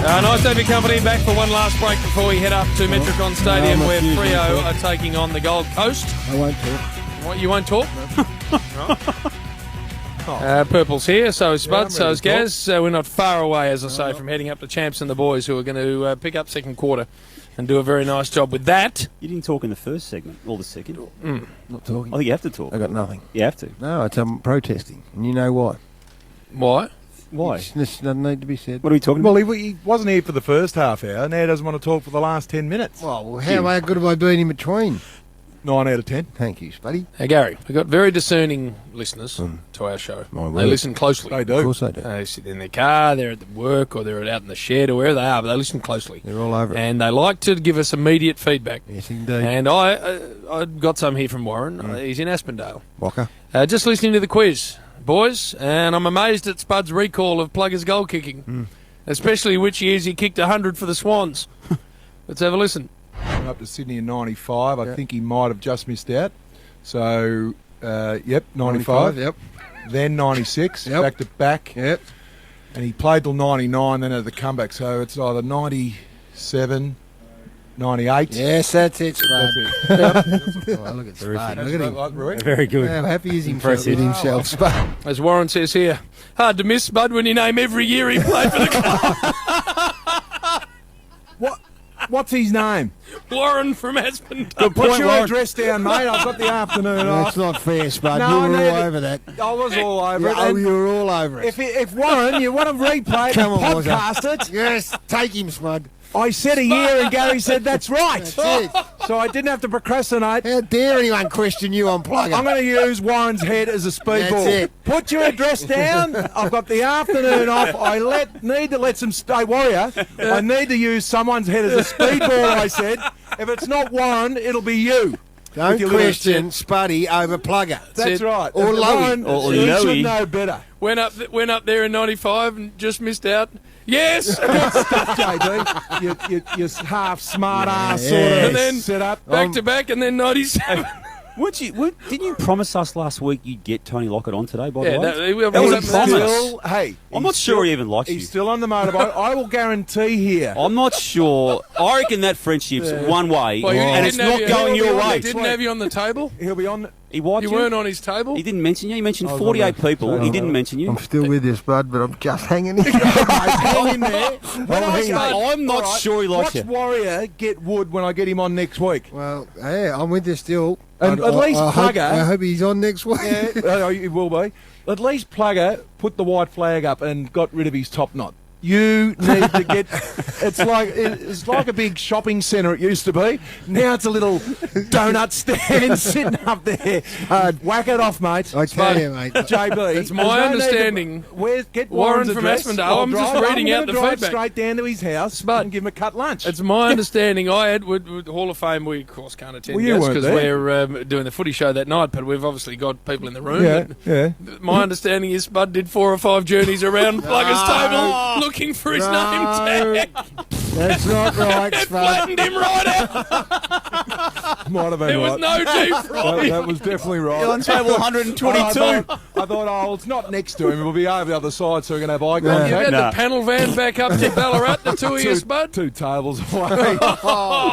Nice to have your company. Back for one last break before we head up to Metricon Stadium where Freo are taking on the Gold Coast. I won't talk. What, you won't talk? Purple's here, so is Spud, so is Gaz. We're not far away, as I say, from heading up to Champs and the boys who are going to pick up second quarter and do a very nice job with that. You didn't talk in the first segment, or the second? Not talking. I think you have to talk. I got nothing. You have to. No, I'm protesting. And you know why? Why? Why? This doesn't need to be said. What are we talking about? Well, he wasn't here for the first half hour. Now he doesn't want to talk for the last 10 minutes. Well, how good have I been in between? 9 out of 10. Thank you, Spuddy. Hey, Gary, we've got very discerning listeners to our show. My They word. listen closely. They do. Of course they do. They sit in their car, they're at work, or they're out in the shed, or wherever they are, but they listen closely. They're all over it. And they like to give us immediate feedback. Yes, indeed. And I got some here from Warren. He's in Aspendale. Walker. Just listening to the quiz, boys, and I'm amazed at Spud's recall of Plugger's goal kicking, especially which years he kicked 100 for the Swans. Let's have a listen. Up to Sydney in 95. I think he might have just missed out. So, 95. Yep. Then 96. Yep. Back to back. Yep. And he played till 99, then had the comeback. So it's either 97, 98. Yes, that's it, Spud. That's it. Oh, look at Spud. Look at him. Like Roy? Very good. How happy is himself with himself, Spud. As Warren says here, hard to miss Spud when you name every year he played for the club. What's his name? Warren from Aspendale. Put your address down, mate. I've got the afternoon That's off. not fair, Spud. No, you I were need all it. over that. I was all over it. Oh, and you were all over it. if Warren, you want to replay it Come and on, podcast it, Yes, take him, Spud. I said a year and Gary said that's right. That's it. So I didn't have to procrastinate. How dare anyone question you on Plugger? I'm going to use Warren's head as a speedball. That's it. Put your address down. I've got the afternoon off. I need to let some stay warrior. I need to use someone's head as a speedball. I said, if it's not Warren, it'll be you. Don't With your little question shit. Spuddy over Plugger. That's it. right. Or Warren, Lowy. Or you Lowy. should know better. Went up there in 95 and just missed out. Yes! Stuff, JD. You half smart ass sort of And then set up. back to back and then 97. Didn't you promise us last week you'd get Tony Lockett on today, by the way? That was a was promise. Still, hey, I'm not sure he even likes you. He's still on the motorbike. I will guarantee here. I'm not sure. I reckon that friendship's one way, Well, and it's not going your way. He didn't have you on the table? He'll be on. He wiped You you. weren't on his table? He didn't mention you. He mentioned I was 48 on the- people. He didn't mention you. I'm still with you, Spud, but I'm just hanging in. Hang in there. When I say- I'm not All right, sure he likes watch you. Warrior get Wood when I get him on next week. Well, yeah, I'm with you still. And at least Plugger. I hope he's on next week. Yeah, he will be. At least Plugger put the white flag up and got rid of his top knot. You need to get. It's like a big shopping centre. It used to be. Now it's a little donut stand sitting up there. Whack it off, mate. I tell you, mate. JB. It's my understanding. Get Warren Warren's from address. Aspendale. I'll I'm just drive- reading I'm out gonna the drive feedback. straight down to his house and give him a cut lunch. It's my understanding. I had with Hall of Fame. We of course can't attend Well, you weren't because there. we're doing the footy show that night. But we've obviously got people in the room. Yeah, But yeah. My understanding is Spud did 4 or 5 journeys around Plugger's table looking for his name tag. That's not right, It Spud. flattened him right out. Might have been There was right. no deep That, fry. that was definitely right. on table 122. I thought, oh, it's not next to him. We'll be over the other side, so we're going to have eye You contact. had Nah. the panel van back up to Ballarat, the two of you, Spud. Two tables away.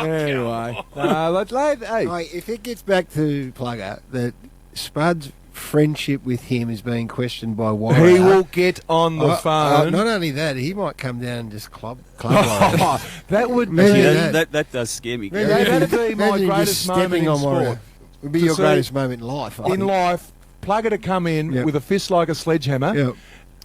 Anyway, hey, Mate, if it gets back to Plugger, that Spud's friendship with him is being questioned by Warren. he will get on the phone. Not only that, he might come down and just club Warren. That would be. Maybe Yeah, that. that does scare me. Imagine Gary. Yeah, that'd be my imagine greatest just moment stepping in on sport. Warren. Would be To your see- greatest moment in life. I In think. life, Plugger to come in Yep. with a fist like a sledgehammer. Yeah.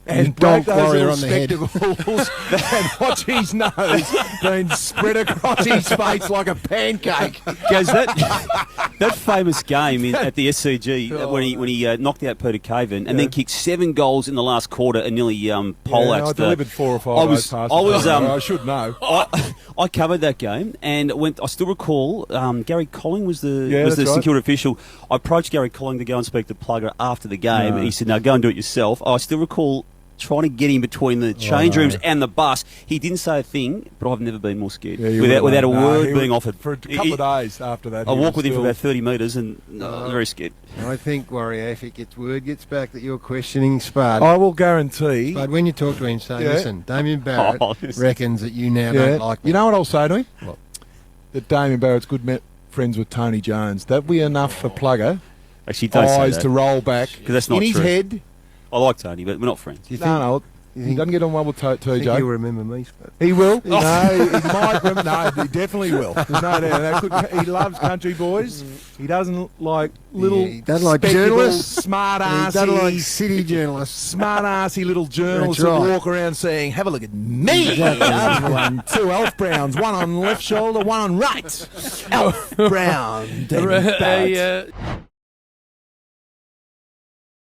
And Donk break those Warrior little on the head. spectacles and watch his nose being spread across his face like a pancake. Goes that famous game at the SCG when he knocked out Peter Caven and then kicked 7 goals in the last quarter and nearly poleaxed. I delivered 4 or 5 I of was- those passes. I was, I should know. I covered that game and I still recall Gary Colling was the that's St right. Kilda official. I approached Gary Colling to go and speak to Plugger after the game and he said, "No, go and do it yourself." I still recall trying to get him between the change rooms and the bus. He didn't say a thing, but I've never been more scared. Yeah, without a word he being was- offered. For a couple of days after that. I he walked was with him for still- about 30 metres and I'm very scared. I think, Warrior, if word gets back that you're questioning Spud, I will guarantee. But when you talk to him, say, Yeah. listen, Damien Barrett Oh, listen. reckons that you now Yeah. don't like me. You know what I'll say to him? What? That Damien Barrett's good friends with Tony Jones. That'd be enough for Plugger. Actually, don't say Eyes that. to roll back. 'Cause that's not in his true. head. I like Tony, but we're not friends. Do you think, No, you he think, doesn't get on well with think TJ. he'll remember me, Spud? He will. No, he might. No, he definitely will. There's no doubt. He loves country boys. He doesn't like little. Yeah, he doesn't like spectacled, journalists. smart And he assy, doesn't like city journalists. smart assy little journalists That's that right. walk around saying, "Have a look at me." Exactly. I've won 2 Elf Browns, one on left shoulder, one on right. Elf Brown. David Barrett.